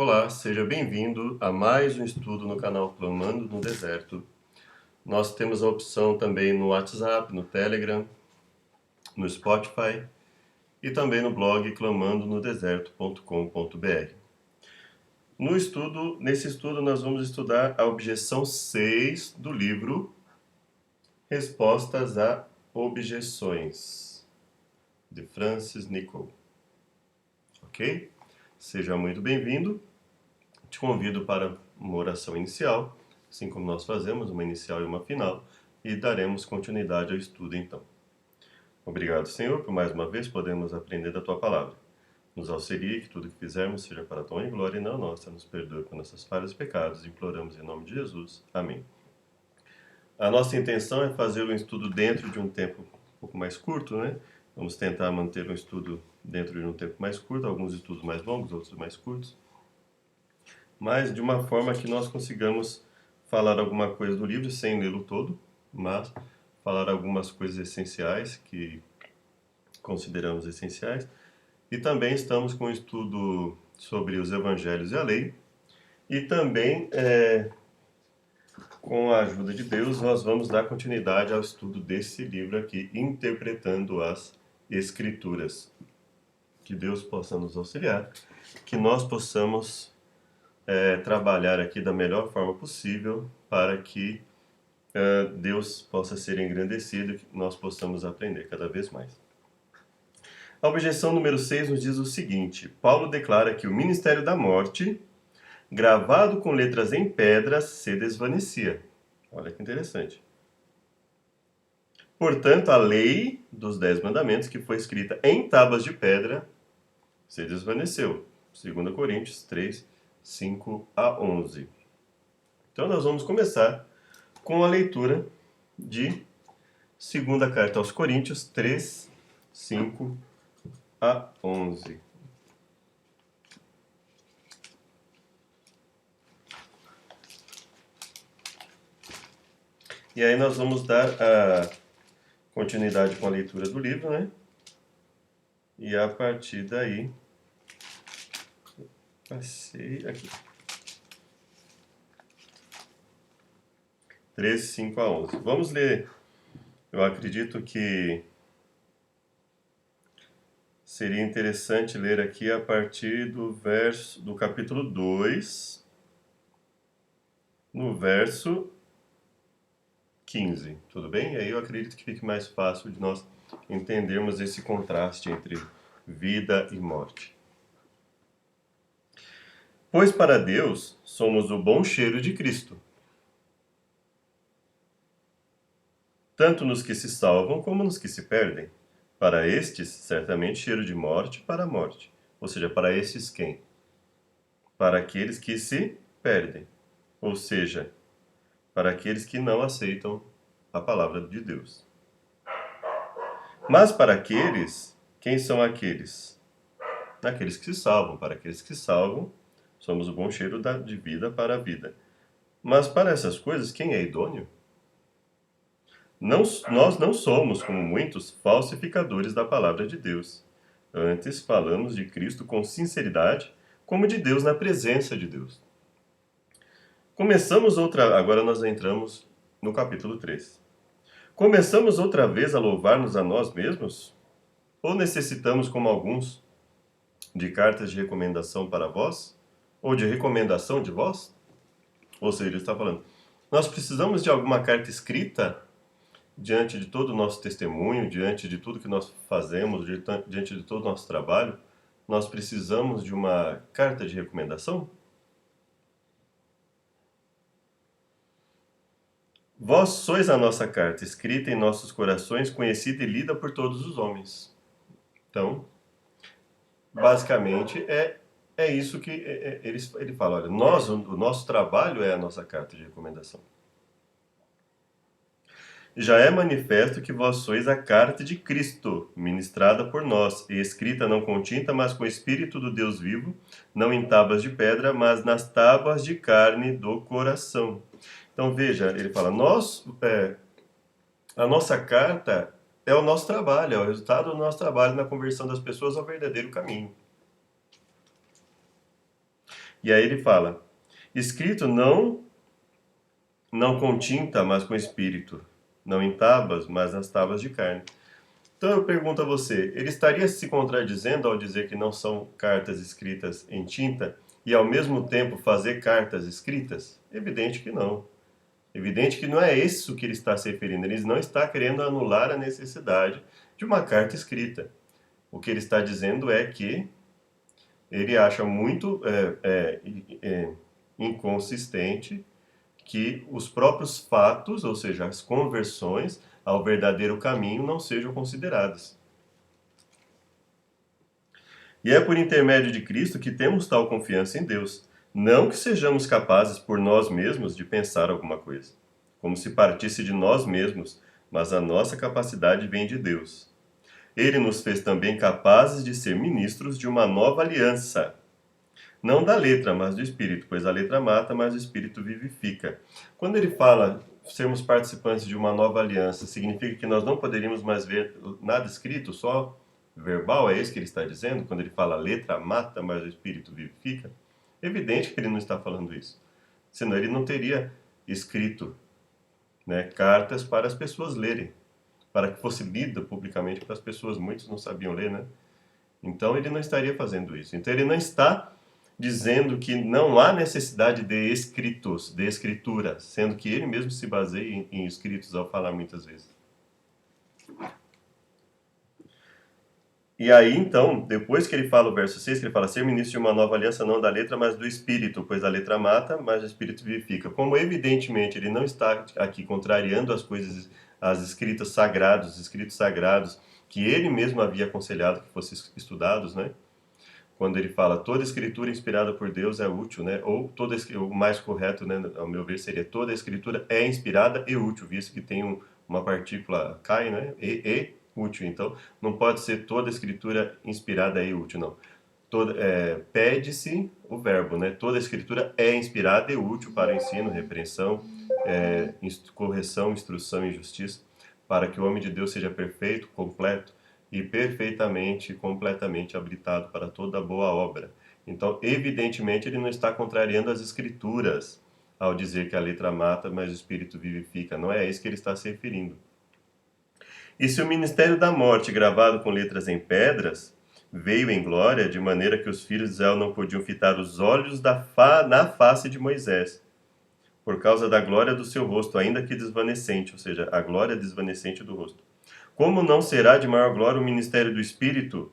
Olá, seja bem-vindo a mais um estudo no canal Clamando no Deserto. Nós temos a opção também no WhatsApp, no Telegram, no Spotify e também no blog clamandonodeserto.com.br. Nesse estudo nós vamos estudar a objeção 6 do livro Respostas a Objeções, de Francis Nichol. Ok? Seja muito bem-vindo. Te convido para uma oração inicial, assim como nós fazemos, uma inicial e uma final, e daremos continuidade ao estudo então. Obrigado, Senhor, por mais uma vez podemos aprender da Tua Palavra. Nos auxilie que tudo que fizermos seja para a Tua glória e não nossa. Nos perdoe por nossas falhas e pecados. Imploramos em nome de Jesus. Amém. A nossa intenção é fazer um estudo dentro de um tempo um pouco mais curto, né? Vamos tentar manter um estudo dentro de um tempo mais curto, alguns estudos mais longos, outros mais curtos, mas de uma forma que nós consigamos falar alguma coisa do livro sem lê-lo todo, mas falar algumas coisas essenciais que consideramos essenciais. E também estamos com um estudo sobre os evangelhos e a lei. E também, com a ajuda de Deus, nós vamos dar continuidade ao estudo desse livro aqui, Interpretando as Escrituras. Que Deus possa nos auxiliar, que nós possamos trabalhar aqui da melhor forma possível para que Deus possa ser engrandecido e que nós possamos aprender cada vez mais. A objeção número 6 nos diz o seguinte: Paulo declara que o ministério da morte, gravado com letras em pedra, se desvanecia. Olha que interessante. Portanto, a lei dos 10 mandamentos, que foi escrita em tábuas de pedra, se desvaneceu. 2 Coríntios 3, 5 a 11. Então nós vamos começar com a leitura de segunda carta aos Coríntios 3, 5 a 11. E aí nós vamos dar a continuidade com a leitura do livro, né? E a partir daí... Passei aqui. 3, 5 a 11. Vamos ler. Eu acredito que seria interessante ler aqui a partir do capítulo 2, no verso 15, tudo bem? E aí eu acredito que fique mais fácil de nós entendermos esse contraste entre vida e morte. Pois para Deus somos o bom cheiro de Cristo, tanto nos que se salvam como nos que se perdem. Para estes, certamente cheiro de morte para a morte. Ou seja, para estes quem? Para aqueles que se perdem. Ou seja, para aqueles que não aceitam a palavra de Deus. Mas para aqueles, quem são aqueles? Aqueles que se salvam. Para aqueles que se salvam, somos o bom cheiro de vida para a vida. Mas para essas coisas, quem é idôneo? Nós não somos, como muitos, falsificadores da palavra de Deus. Antes, falamos de Cristo com sinceridade, como de Deus na presença de Deus. Agora nós entramos no capítulo 3. Começamos outra vez a louvar-nos a nós mesmos? Ou necessitamos, como alguns, de cartas de recomendação para vós? Ou de recomendação de vós? Ou seja, ele está falando, nós precisamos de alguma carta escrita diante de todo o nosso testemunho, diante de tudo que nós fazemos, diante de todo o nosso trabalho, nós precisamos de uma carta de recomendação? Vós sois a nossa carta, escrita em nossos corações, conhecida e lida por todos os homens. Então, basicamente, é isso que ele fala. Olha, o nosso trabalho é a nossa carta de recomendação. Já é manifesto que vós sois a carta de Cristo, ministrada por nós, e escrita não com tinta, mas com o Espírito do Deus vivo, não em tábuas de pedra, mas nas tábuas de carne do coração. Então veja, ele fala, a nossa carta é o nosso trabalho, é o resultado do nosso trabalho na conversão das pessoas ao verdadeiro caminho. E aí ele fala, escrito não com tinta, mas com espírito, não em tábuas, mas nas tábuas de carne. Então eu pergunto a você, ele estaria se contradizendo ao dizer que não são cartas escritas em tinta e ao mesmo tempo fazer cartas escritas? Evidente que não. Evidente que não é isso que ele está se referindo. Ele não está querendo anular a necessidade de uma carta escrita. O que ele está dizendo é que ele acha muito inconsistente que os próprios fatos, ou seja, as conversões ao verdadeiro caminho, não sejam consideradas. E é por intermédio de Cristo que temos tal confiança em Deus, não que sejamos capazes por nós mesmos de pensar alguma coisa, como se partisse de nós mesmos, mas a nossa capacidade vem de Deus. Ele nos fez também capazes de ser ministros de uma nova aliança, não da letra, mas do Espírito, pois a letra mata, mas o Espírito vivifica. Quando ele fala sermos participantes de uma nova aliança, significa que nós não poderíamos mais ver nada escrito, só verbal? É isso que ele está dizendo? Quando ele fala letra mata, mas o Espírito vivifica? Evidente que ele não está falando isso. Senão ele não teria escrito, né, cartas para as pessoas lerem, para que fosse lida publicamente para as pessoas. Muitos não sabiam ler, né? Então ele não estaria fazendo isso. Então ele não está dizendo que não há necessidade de escritos, de escritura, sendo que ele mesmo se baseia em escritos ao falar muitas vezes. E aí, então, depois que ele fala o verso 6, que ele fala, ser ministro de uma nova aliança, não da letra, mas do Espírito, pois a letra mata, mas o Espírito vivifica. Como, evidentemente, ele não está aqui contrariando as coisas, as escritos sagrados, que ele mesmo havia aconselhado que fossem estudados, né? Quando ele fala, toda escritura inspirada por Deus é útil, né? Ou o mais correto, né, ao meu ver, seria toda escritura é inspirada e útil, visto que tem uma partícula cai, né? E útil. Então, não pode ser toda escritura inspirada e útil, não. Pede-se o verbo, né? Toda escritura é inspirada e útil para ensino, repreensão, correção, instrução e justiça, para que o homem de Deus seja perfeito, completo e perfeitamente, completamente habilitado para toda boa obra. Então, evidentemente, ele não está contrariando as escrituras ao dizer que a letra mata, mas o espírito vivifica. Não é a isso que ele está se referindo. E se o ministério da morte, gravado com letras em pedras, veio em glória, de maneira que os filhos de Israel não podiam fitar os olhos na face de Moisés, por causa da glória do seu rosto, ainda que desvanecente, ou seja, a glória desvanecente do rosto. Como não será de maior glória o ministério do Espírito?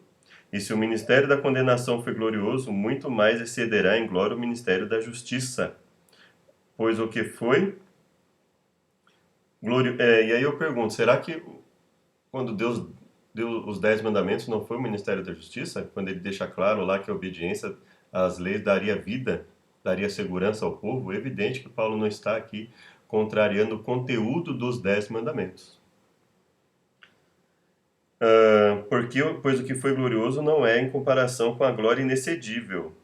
E se o ministério da condenação foi glorioso, muito mais excederá em glória o ministério da justiça. Pois o que foi... E aí eu pergunto, será que quando Deus deu os 10 mandamentos não foi o ministério da justiça? Quando ele deixa claro lá que a obediência às leis daria vida, daria segurança ao povo? É evidente que Paulo não está aqui contrariando o conteúdo dos 10 mandamentos. Pois o que foi glorioso não é em comparação com a glória inexcedível.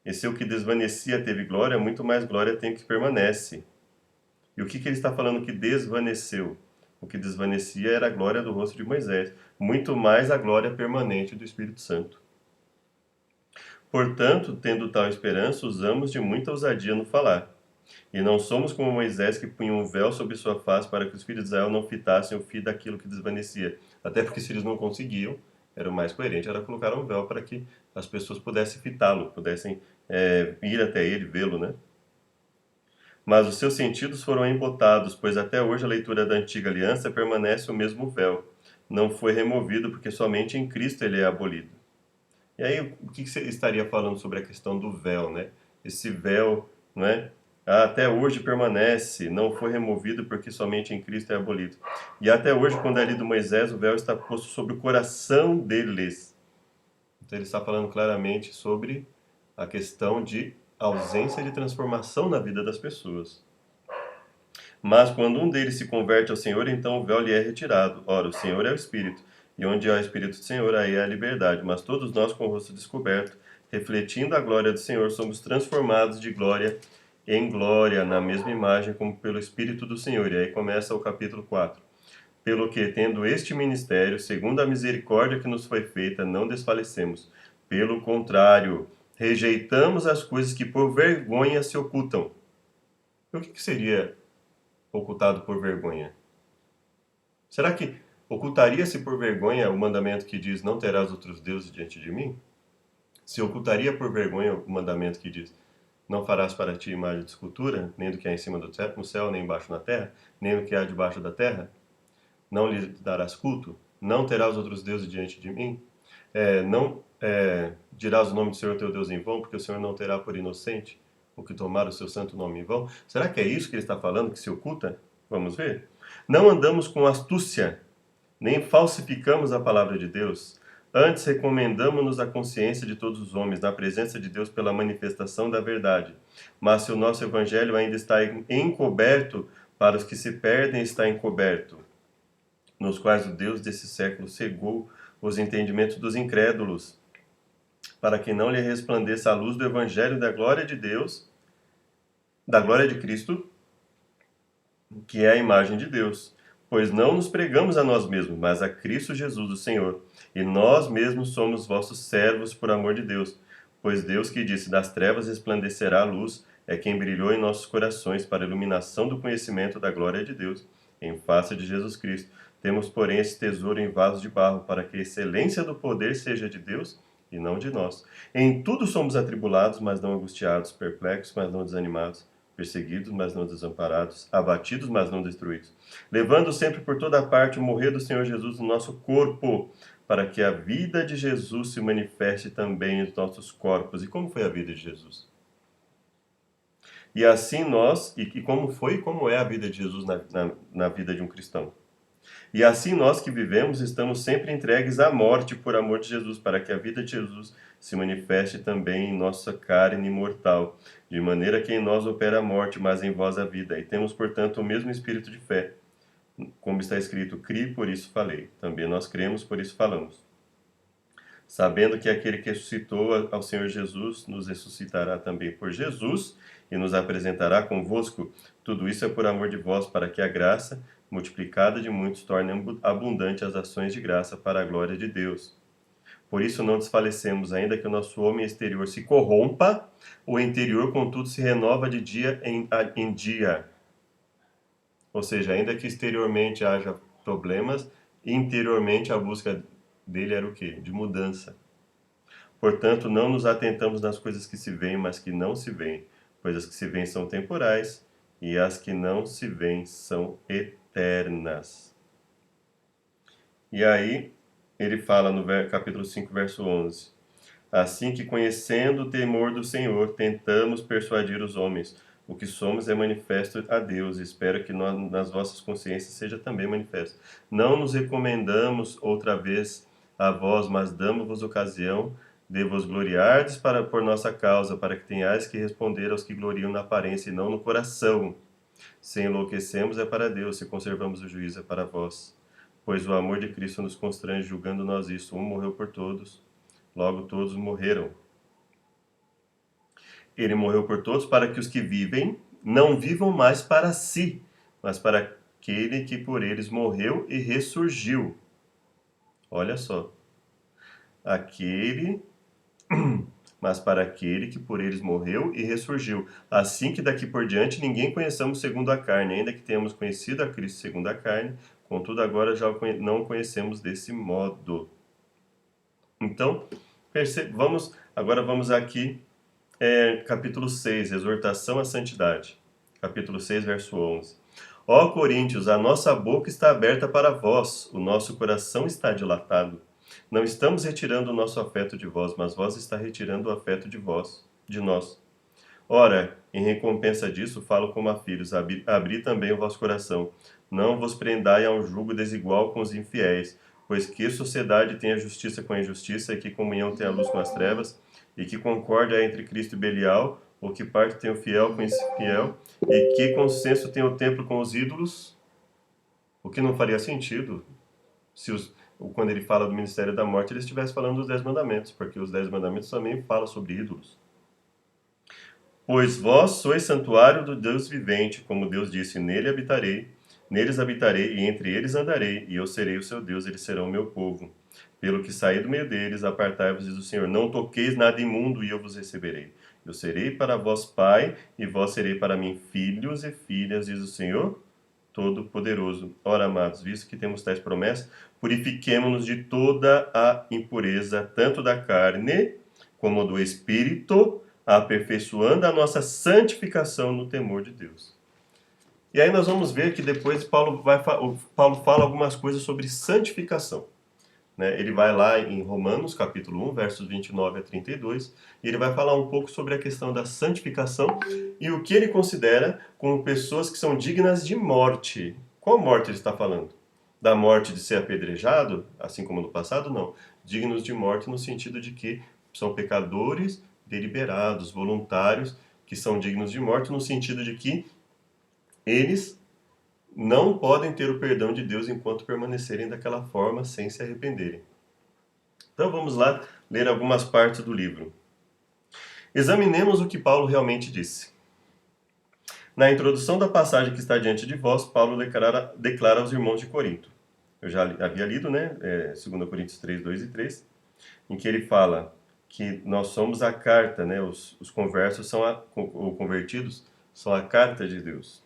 E se o que desvanecia teve glória, muito mais glória tem o que permanece. E o que ele está falando que desvaneceu? O que desvanecia era a glória do rosto de Moisés, muito mais a glória permanente do Espírito Santo. Portanto, tendo tal esperança, usamos de muita ousadia no falar. E não somos como Moisés, que punha um véu sobre sua face para que os filhos de Israel não fitassem o fio daquilo que desvanecia. Até porque se eles não conseguiam, era o mais coerente, era colocar um véu para que as pessoas pudessem fitá-lo, pudessem ir até ele, vê-lo, né? Mas os seus sentidos foram embotados, pois até hoje a leitura da antiga aliança permanece o mesmo véu. Não foi removido, porque somente em Cristo ele é abolido. E aí, o que você estaria falando sobre a questão do véu, né? Esse véu, não é? Até hoje permanece, não foi removido porque somente em Cristo é abolido. E até hoje, quando é lido Moisés, o véu está posto sobre o coração deles. Então ele está falando claramente sobre a questão de ausência de transformação na vida das pessoas. Mas quando um deles se converte ao Senhor, então o véu lhe é retirado. Ora, o Senhor é o Espírito, e onde há o Espírito do Senhor, aí é a liberdade. Mas todos nós, com o rosto descoberto, refletindo a glória do Senhor, somos transformados de glória em glória, na mesma imagem, como pelo Espírito do Senhor. E aí começa o capítulo 4. Pelo que, tendo este ministério, segundo a misericórdia que nos foi feita, não desfalecemos. Pelo contrário, Rejeitamos as coisas que por vergonha se ocultam. O que seria ocultado por vergonha? Será que ocultaria-se por vergonha o mandamento que diz não terás outros deuses diante de mim? Se ocultaria por vergonha o mandamento que diz não farás para ti imagem de escultura, nem do que há em cima do céu, no céu, nem embaixo na terra, nem do que há debaixo da terra? Não lhe darás culto? Não terás outros deuses diante de mim? Não dirás o nome do Senhor teu Deus em vão, porque o Senhor não terá por inocente o que tomar o seu santo nome em vão? Será que é isso que ele está falando, que se oculta? Vamos ver. Não andamos com astúcia, nem falsificamos a palavra de Deus. Antes recomendamos-nos à consciência de todos os homens, na presença de Deus pela manifestação da verdade. Mas se o nosso evangelho ainda está encoberto, para os que se perdem está encoberto, nos quais o Deus desse século cegou os entendimentos dos incrédulos, para que não lhe resplandeça a luz do evangelho da glória de Deus, da glória de Cristo, que é a imagem de Deus. Pois não nos pregamos a nós mesmos, mas a Cristo Jesus, o Senhor. E nós mesmos somos vossos servos por amor de Deus. Pois Deus que disse, das trevas resplandecerá a luz, é quem brilhou em nossos corações para a iluminação do conhecimento da glória de Deus, em face de Jesus Cristo. Temos, porém, esse tesouro em vasos de barro, para que a excelência do poder seja de Deus e não de nós. Em tudo somos atribulados, mas não angustiados, perplexos, mas não desanimados, perseguidos, mas não desamparados, abatidos, mas não destruídos, levando sempre por toda parte o morrer do Senhor Jesus no nosso corpo, para que a vida de Jesus se manifeste também nos nossos corpos. E como foi a vida de Jesus? E assim nós, e como foi e como é a vida de Jesus na vida de um cristão? E assim nós que vivemos estamos sempre entregues à morte por amor de Jesus, para que a vida de Jesus se manifeste também em nossa carne mortal, de maneira que em nós opera a morte, mas em vós a vida. E temos, portanto, o mesmo espírito de fé. Como está escrito, criei, por isso falei. Também nós cremos, por isso falamos. Sabendo que aquele que ressuscitou ao Senhor Jesus nos ressuscitará também por Jesus e nos apresentará convosco. Tudo isso é por amor de vós, para que a graça, multiplicada de muitos, torne abundante as ações de graça para a glória de Deus. Por isso não desfalecemos, ainda que o nosso homem exterior se corrompa, o interior, contudo, se renova de dia em dia. Ou seja, ainda que exteriormente haja problemas, interiormente a busca dele era o quê? De mudança. Portanto, não nos atentamos nas coisas que se veem, mas que não se veem, pois as que se veem são temporais, e as que não se veem são eternas. E aí, ele fala no capítulo 5, verso 11. Assim que, conhecendo o temor do Senhor, tentamos persuadir os homens. O que somos é manifesto a Deus. Espero que nas vossas consciências seja também manifesto. Não nos recomendamos outra vez a vós, mas damos-vos ocasião de vos gloriardes por nossa causa, para que tenhais que responder aos que gloriam na aparência e não no coração. Se enlouquecemos é para Deus, se conservamos o juízo é para vós. Pois o amor de Cristo nos constrange, julgando nós isso. Um morreu por todos, logo todos morreram. Ele morreu por todos para que os que vivem não vivam mais para si, mas para aquele que por eles morreu e ressurgiu. Olha só. Mas para aquele que por eles morreu e ressurgiu. Assim que daqui por diante ninguém conheçamos segundo a carne, ainda que tenhamos conhecido a Cristo segundo a carne, contudo agora já não o conhecemos desse modo. Então, agora vamos aqui, capítulo 6, exortação à santidade. Capítulo 6, verso 11. Ó Coríntios, a nossa boca está aberta para vós, o nosso coração está dilatado. Não estamos retirando o nosso afeto de vós, mas vós está retirando o afeto de nós. Ora, em recompensa disso, falo como a filhos, abri também o vosso coração. Não vos prendai a um jugo desigual com os infiéis, pois que sociedade tem a justiça com a injustiça, e que comunhão tem a luz com as trevas, e que concórdia há entre Cristo e Belial, ou que parte tem o fiel com o infiel, e que consenso tem o templo com os ídolos? O que não faria sentido se quando ele fala do ministério da morte, ele estivesse falando dos 10 mandamentos, porque os 10 mandamentos também falam sobre ídolos. Pois vós sois santuário do Deus vivente, como Deus disse, neles habitarei, e entre eles andarei, e eu serei o seu Deus, eles serão o meu povo. Pelo que saí do meio deles, apartai-vos, diz o Senhor. Não toqueis nada imundo, e eu vos receberei. Eu serei para vós pai, e vós serei para mim filhos e filhas, diz o Senhor Todo-Poderoso. Ora, amados, visto que temos tais promessas, purifiquemo-nos de toda a impureza, tanto da carne como do espírito, aperfeiçoando a nossa santificação no temor de Deus. E aí nós vamos ver que depois Paulo fala algumas coisas sobre santificação. Né? Ele vai lá em Romanos, capítulo 1, versos 29 a 32, e ele vai falar um pouco sobre a questão da santificação e o que ele considera como pessoas que são dignas de morte. Qual morte ele está falando? Da morte de ser apedrejado, assim como no passado? Não. Dignos de morte no sentido de que são pecadores deliberados, voluntários, que são dignos de morte no sentido de que eles não podem ter o perdão de Deus enquanto permanecerem daquela forma sem se arrependerem. Então vamos lá ler algumas partes do livro. Examinemos o que Paulo realmente disse. Na introdução da passagem que está diante de vós, Paulo declara aos irmãos de Corinto. Eu já havia lido, né? 2 Coríntios 3, 2 e 3, em que ele fala que nós somos a carta, né? Os conversos ou convertidos são a carta de Deus.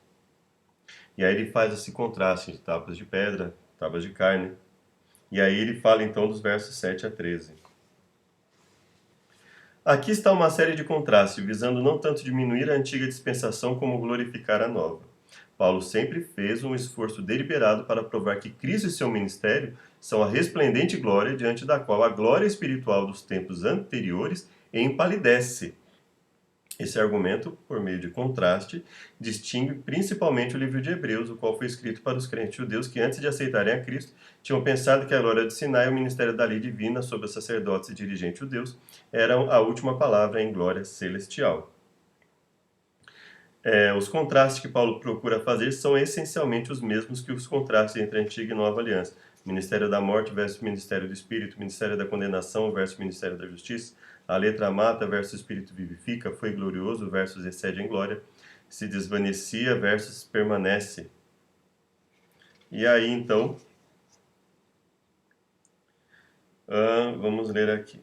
E aí ele faz esse contraste de tábuas de pedra, tábuas de carne. E aí ele fala então dos versos 7 a 13. Aqui está uma série de contrastes, visando não tanto diminuir a antiga dispensação como glorificar a nova. Paulo sempre fez um esforço deliberado para provar que Cristo e seu ministério são a resplendente glória diante da qual a glória espiritual dos tempos anteriores empalidece. Esse argumento, por meio de contraste, distingue principalmente o livro de Hebreus, o qual foi escrito para os crentes judeus que, antes de aceitarem a Cristo, tinham pensado que a glória de Sinai e o ministério da lei divina sobre os sacerdotes e dirigentes judeus eram a última palavra em glória celestial. Os contrastes que Paulo procura fazer são essencialmente os mesmos que os contrastes entre a antiga e nova aliança. Ministério da morte versus ministério do espírito, ministério da condenação versus ministério da justiça, a letra mata versus espírito vivifica, foi glorioso versus excede em glória, se desvanecia versus permanece. E aí então, vamos ler aqui.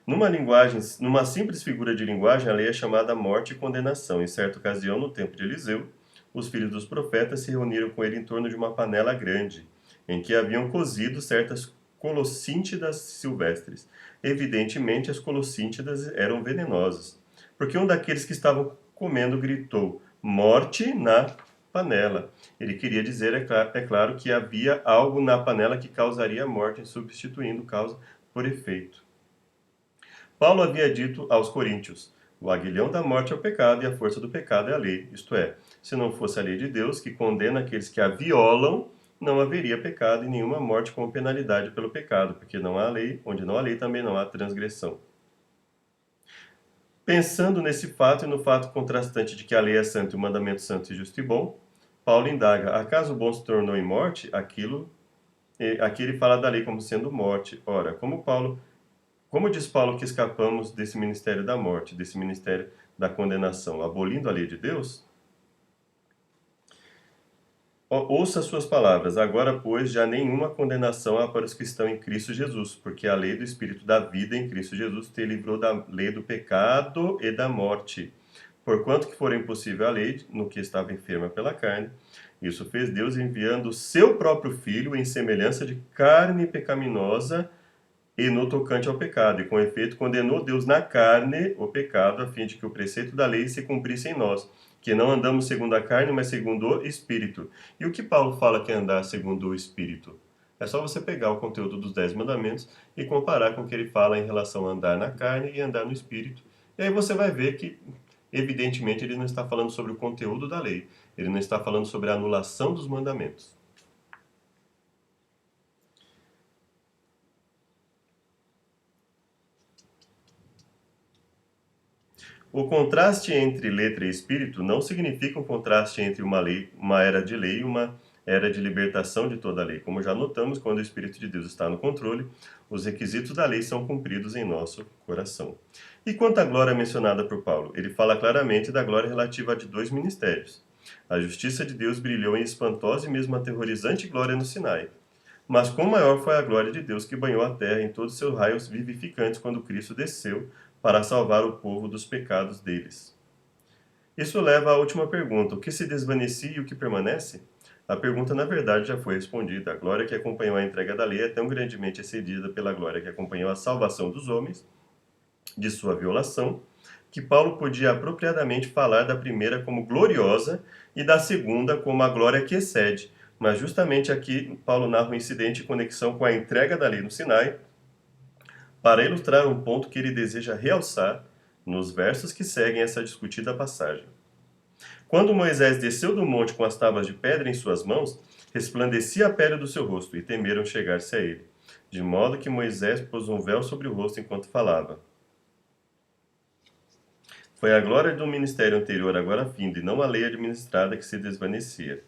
Numa simples figura de linguagem, a lei é chamada morte e condenação. Em certa ocasião, no tempo de Eliseu, os filhos dos profetas se reuniram com ele em torno de uma panela grande, em que haviam cozido certas colossíntidas silvestres. Evidentemente, as colossíntidas eram venenosas, porque um daqueles que estavam comendo gritou: morte na panela. Ele queria dizer, é claro, que havia algo na panela que causaria a morte, substituindo causa por efeito. Paulo havia dito aos coríntios: o aguilhão da morte é o pecado e a força do pecado é a lei. Isto é, se não fosse a lei de Deus que condena aqueles que a violam, não haveria pecado e nenhuma morte como penalidade pelo pecado, porque não há lei, onde não há lei também não há transgressão. Pensando nesse fato e no fato contrastante de que a lei é santa e o mandamento santo e justo e bom, Paulo indaga: acaso o bom se tornou em morte? Aqui ele fala da lei como sendo morte. Ora, como diz Paulo que escapamos desse ministério da morte, desse ministério da condenação, abolindo a lei de Deus? Ouça suas palavras. Agora, pois, já nenhuma condenação há para os que estão em Cristo Jesus, porque a lei do Espírito da vida em Cristo Jesus te livrou da lei do pecado e da morte. Porquanto que for impossível a lei, no que estava enferma pela carne, isso fez Deus enviando o seu próprio Filho em semelhança de carne pecaminosa e no tocante ao pecado, e com efeito condenou Deus na carne o pecado, a fim de que o preceito da lei se cumprisse em nós, que não andamos segundo a carne, mas segundo o Espírito. E o que Paulo fala que é andar segundo o Espírito? É só você pegar o conteúdo dos 10 mandamentos e comparar com o que ele fala em relação a andar na carne e andar no Espírito. E aí você vai ver que, evidentemente, ele não está falando sobre o conteúdo da lei, ele não está falando sobre a anulação dos mandamentos. O contraste entre letra e espírito não significa um contraste entre uma era de lei e uma era de libertação de toda a lei. Como já notamos, quando o Espírito de Deus está no controle, os requisitos da lei são cumpridos em nosso coração. E quanto à glória mencionada por Paulo, ele fala claramente da glória relativa a de dois ministérios. A justiça de Deus brilhou em espantosa e mesmo aterrorizante glória no Sinai. Mas quão maior foi a glória de Deus que banhou a terra em todos os seus raios vivificantes quando Cristo desceu para salvar o povo dos pecados deles. Isso leva à última pergunta: o que se desvanecia e o que permanece? A pergunta, na verdade, já foi respondida. A glória que acompanhou a entrega da lei é tão grandemente excedida pela glória que acompanhou a salvação dos homens de sua violação, que Paulo podia apropriadamente falar da primeira como gloriosa e da segunda como a glória que excede. Mas justamente aqui Paulo narra um incidente em conexão com a entrega da lei no Sinai, para ilustrar um ponto que ele deseja realçar nos versos que seguem essa discutida passagem. Quando Moisés desceu do monte com as tábuas de pedra em suas mãos, resplandecia a pele do seu rosto, e temeram chegar-se a ele. De modo que Moisés pôs um véu sobre o rosto enquanto falava. Foi a glória do ministério anterior agora findo, e não a lei administrada que se desvanecia,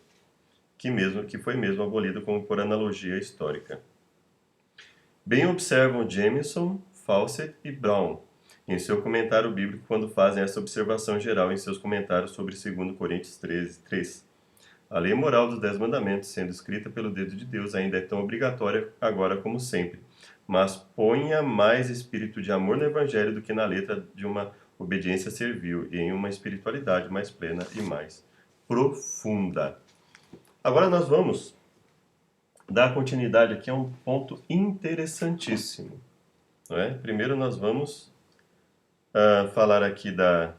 que foi mesmo abolido como por analogia histórica. Bem observam Jameson, Fawcett e Brown em seu comentário bíblico quando fazem essa observação geral em seus comentários sobre 2 Coríntios 13:3. A lei moral dos 10 mandamentos, sendo escrita pelo dedo de Deus, ainda é tão obrigatória agora como sempre, mas ponha mais espírito de amor no evangelho do que na letra de uma obediência servil e em uma espiritualidade mais plena e mais profunda. Agora nós vamos dar continuidade aqui a um ponto interessantíssimo. Não é? Primeiro nós vamos falar aqui da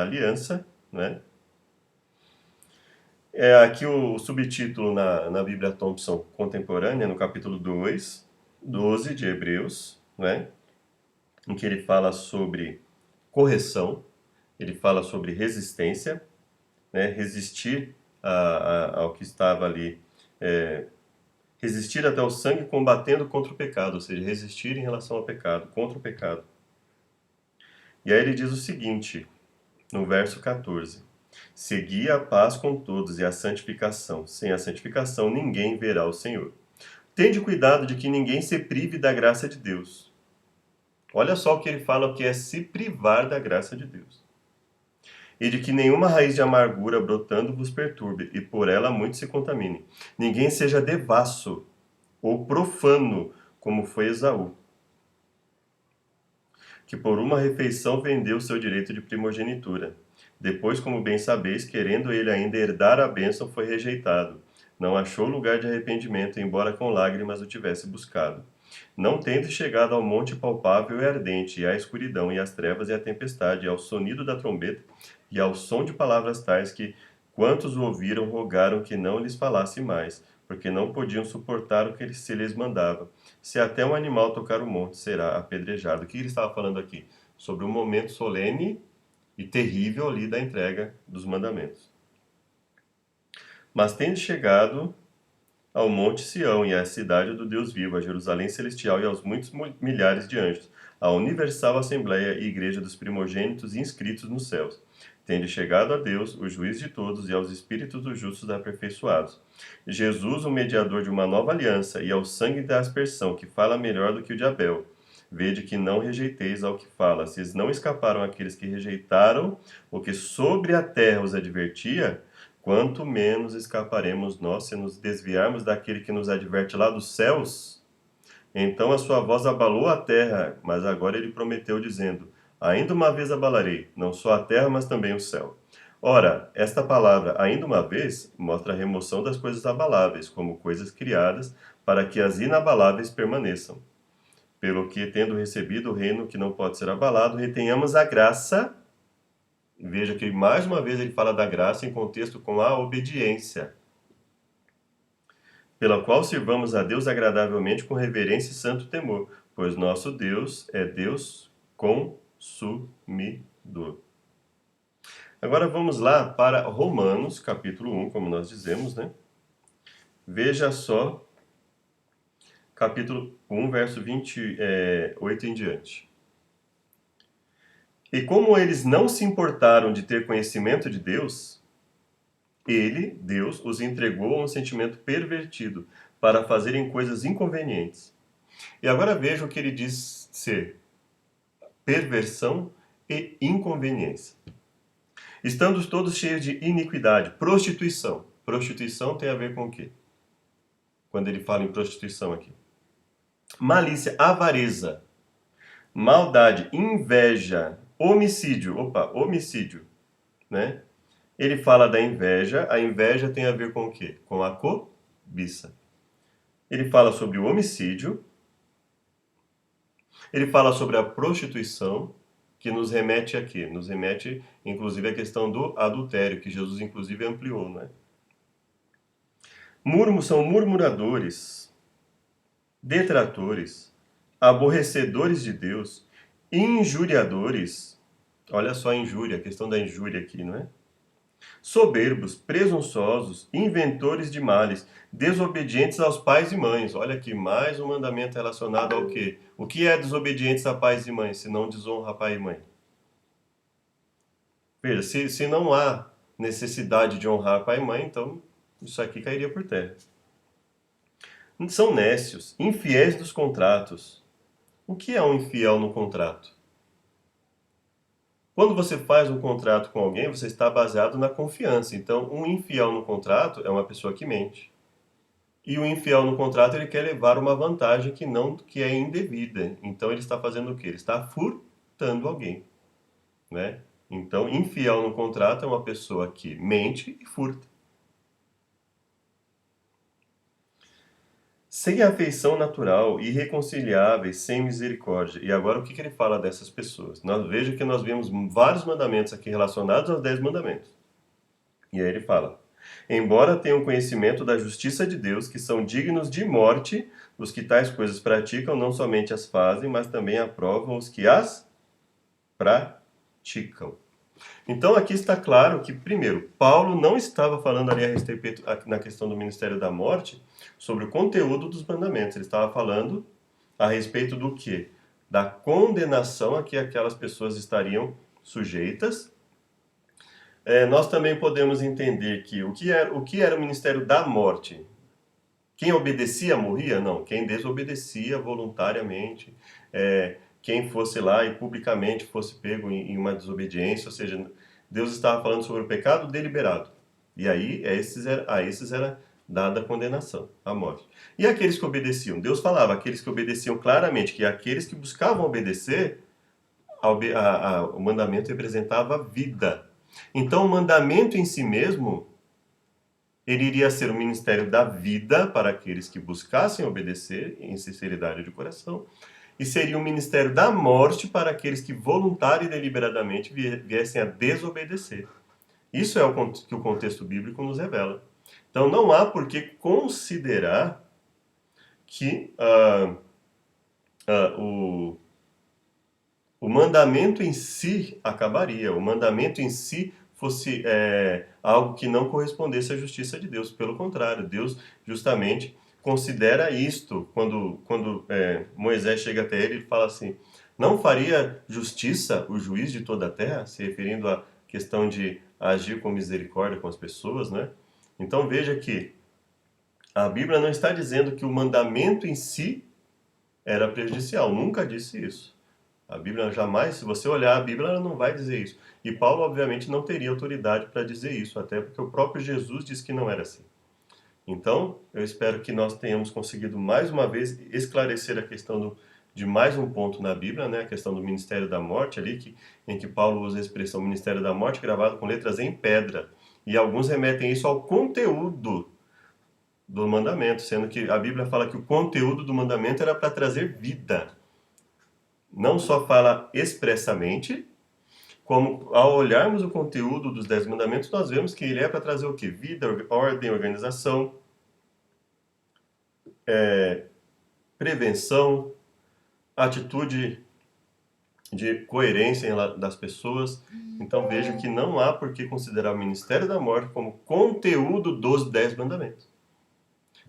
aliança, né? Aqui o subtítulo na Bíblia Thompson Contemporânea, no capítulo 12 de Hebreus, né? Em que ele fala sobre correção, ele fala sobre resistência, né? Resistir ao que estava ali, resistir até o sangue combatendo contra o pecado, ou seja, resistir em relação ao pecado, contra o pecado. E aí ele diz o seguinte, no verso 14: segui a paz com todos e a santificação. Sem a santificação ninguém verá o Senhor. Tende cuidado de que ninguém se prive da graça de Deus. Olha só o que ele fala, que é se privar da graça de Deus. E de que nenhuma raiz de amargura brotando vos perturbe, e por ela muito se contamine. Ninguém seja devasso ou profano, como foi Esaú, que por uma refeição vendeu seu direito de primogenitura. Depois, como bem sabeis, querendo ele ainda herdar a bênção, foi rejeitado. Não achou lugar de arrependimento, embora com lágrimas o tivesse buscado. Não tendo chegado ao monte palpável e ardente, e à escuridão, e às trevas, e à tempestade, e ao sonido da trombeta, e ao som de palavras tais que, quantos o ouviram, rogaram que não lhes falasse mais, porque não podiam suportar o que se lhes mandava. Se até um animal tocar o monte, será apedrejado. O que ele estava falando aqui? Sobre um momento solene e terrível ali da entrega dos mandamentos. Mas tendo chegado ao monte Sião e à cidade do Deus vivo, a Jerusalém celestial e aos muitos milhares de anjos, a universal assembleia e igreja dos primogênitos inscritos nos céus, tende chegado a Deus, o juiz de todos, e aos espíritos dos justos aperfeiçoados. Jesus, o mediador de uma nova aliança, e ao sangue da aspersão, que fala melhor do que o de Abel. Vede que não rejeiteis ao que fala. Se não escaparam aqueles que rejeitaram o que sobre a terra os advertia, quanto menos escaparemos nós se nos desviarmos daquele que nos adverte lá dos céus? Então a sua voz abalou a terra, mas agora ele prometeu, dizendo: ainda uma vez abalarei, não só a terra, mas também o céu. Ora, esta palavra, ainda uma vez, mostra a remoção das coisas abaláveis, como coisas criadas, para que as inabaláveis permaneçam. Pelo que, tendo recebido o reino que não pode ser abalado, retenhamos a graça. Veja que mais uma vez ele fala da graça em contexto com a obediência, pela qual sirvamos a Deus agradavelmente com reverência e santo temor, pois nosso Deus é Deus consumidor. Agora vamos lá para Romanos, capítulo 1, como nós dizemos, né? Veja só, capítulo 1, verso 28 em diante. E como eles não se importaram de ter conhecimento de Deus, ele, Deus, os entregou a um sentimento pervertido para fazerem coisas inconvenientes. E agora veja o que ele diz ser perversão e inconveniência. Estando todos cheios de iniquidade, prostituição. Prostituição tem a ver com o quê? quando ele fala em prostituição aqui. Malícia, avareza, maldade, inveja, homicídio. Opa, homicídio, né? Ele fala da inveja. A inveja tem a ver com o quê? Com a cobiça. Ele fala sobre o homicídio. Ele fala sobre a prostituição, que nos remete a quê? Nos remete, inclusive, à questão do adultério, que Jesus, inclusive, ampliou, né? São murmuradores, detratores, aborrecedores de Deus, injuriadores. Olha só a injúria, a questão da injúria aqui, não é? Soberbos, presunçosos, inventores de males, desobedientes aos pais e mães. Olha aqui, mais um mandamento relacionado ao quê? O que é desobedientes a pais e mães, se não desonra pai e mãe? Veja, se não há necessidade de honrar pai e mãe, então isso aqui cairia por terra. São nécios, infiéis dos contratos. O que é um infiel no contrato? Quando você faz um contrato com alguém, você está baseado na confiança. Então, um infiel no contrato é uma pessoa que mente. E o infiel no contrato, ele quer levar uma vantagem que é indevida. Então, ele está fazendo o quê? Ele está furtando alguém, né? Então, infiel no contrato é uma pessoa que mente e furta. Sem afeição natural, irreconciliáveis, sem misericórdia. E agora o que ele fala dessas pessoas? Veja que nós vemos vários mandamentos aqui relacionados aos 10 mandamentos. E aí ele fala: embora tenham conhecimento da justiça de Deus, que são dignos de morte, os que tais coisas praticam, não somente as fazem, mas também aprovam os que as praticam. Então aqui está claro que, primeiro, Paulo não estava falando ali a respeito, na questão do ministério da morte, sobre o conteúdo dos mandamentos. Ele estava falando a respeito do quê? Da condenação a que aquelas pessoas estariam sujeitas. Nós também podemos entender que o que era o ministério da morte? Quem obedecia morria? Não. Quem desobedecia voluntariamente, quem fosse lá e publicamente fosse pego em uma desobediência, ou seja, Deus estava falando sobre o pecado deliberado. E aí, a esses era dada a condenação, a morte. E aqueles que obedeciam? Deus falava, aqueles que obedeciam claramente, que aqueles que buscavam obedecer, o mandamento representava vida. Então, o mandamento em si mesmo, ele iria ser o ministério da vida para aqueles que buscassem obedecer em sinceridade de coração, e seria o ministério da morte para aqueles que voluntário e deliberadamente viessem a desobedecer. Isso é o que o contexto bíblico nos revela. Então não há por que considerar que o mandamento em si acabaria, o mandamento em si fosse algo que não correspondesse à justiça de Deus. Pelo contrário, Deus justamente considera isto quando Moisés chega até ele e fala assim: não faria justiça o juiz de toda a terra? Se referindo à questão de agir com misericórdia com as pessoas, né? Então veja que a Bíblia não está dizendo que o mandamento em si era prejudicial, nunca disse isso. A Bíblia jamais, se você olhar a Bíblia, ela não vai dizer isso. E Paulo, obviamente, não teria autoridade para dizer isso, até porque o próprio Jesus disse que não era assim. Então, eu espero que nós tenhamos conseguido mais uma vez esclarecer a questão de mais um ponto na Bíblia, né? A questão do ministério da morte ali, em que Paulo usa a expressão ministério da morte gravado com letras em pedra. E alguns remetem isso ao conteúdo do mandamento, sendo que a Bíblia fala que o conteúdo do mandamento era para trazer vida. Não só fala expressamente, como ao olharmos o conteúdo dos 10 mandamentos, nós vemos que ele é para trazer o quê? Vida, ordem, organização, prevenção, atitude de coerência das pessoas. Então vejo que não há por que considerar o ministério da morte como conteúdo dos 10 mandamentos.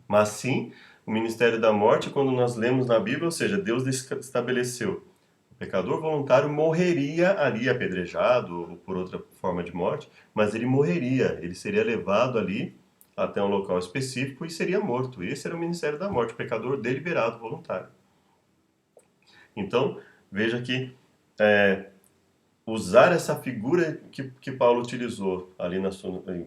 Mas sim, o ministério da morte, quando nós lemos na Bíblia, ou seja, Deus estabeleceu: o pecador voluntário morreria ali apedrejado ou por outra forma de morte, mas ele morreria, ele seria levado ali até um local específico e seria morto. Esse era o ministério da morte, o pecador deliberado voluntário. Então, veja que usar essa figura que Paulo utilizou ali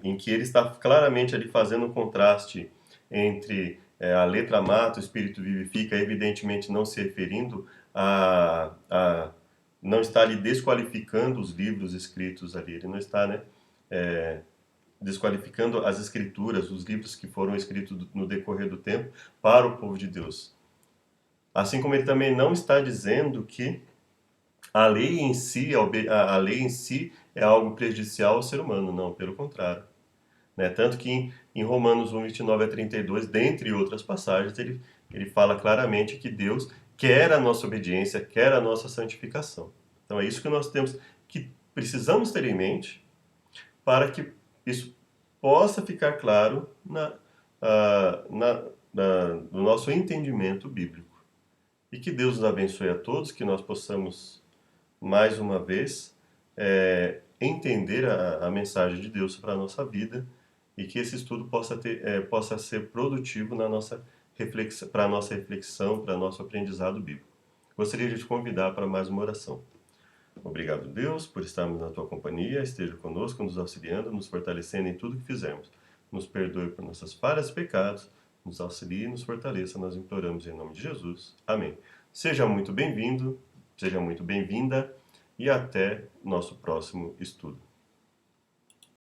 em que ele está claramente ali fazendo um contraste entre a letra mata, o espírito vivifica, evidentemente não se referindo não está ali desqualificando os livros escritos ali, ele não está, né, desqualificando as escrituras, os livros que foram escritos no decorrer do tempo para o povo de Deus. Assim como ele também não está dizendo que a lei em si, a lei em si é algo prejudicial ao ser humano, não, pelo contrário. Né? Tanto que em Romanos 1, 29 a 32, dentre outras passagens, ele fala claramente que Deus quer a nossa obediência, quer a nossa santificação. Então é isso que nós temos, que precisamos ter em mente para que isso possa ficar claro no nosso entendimento bíblico. E que Deus nos abençoe a todos, que nós possamos, mais uma vez, entender a mensagem de Deus para a nossa vida e que esse estudo possa ser produtivo para a nossa reflexão, para nosso aprendizado bíblico. Gostaria de te convidar para mais uma oração. Obrigado, Deus, por estarmos na tua companhia, esteja conosco, nos auxiliando, nos fortalecendo em tudo que fizermos. Nos perdoe por nossas falhas e pecados, nos auxilie e nos fortaleça, nós imploramos em nome de Jesus. Amém. Seja muito bem-vindo, seja muito bem-vinda e até nosso próximo estudo.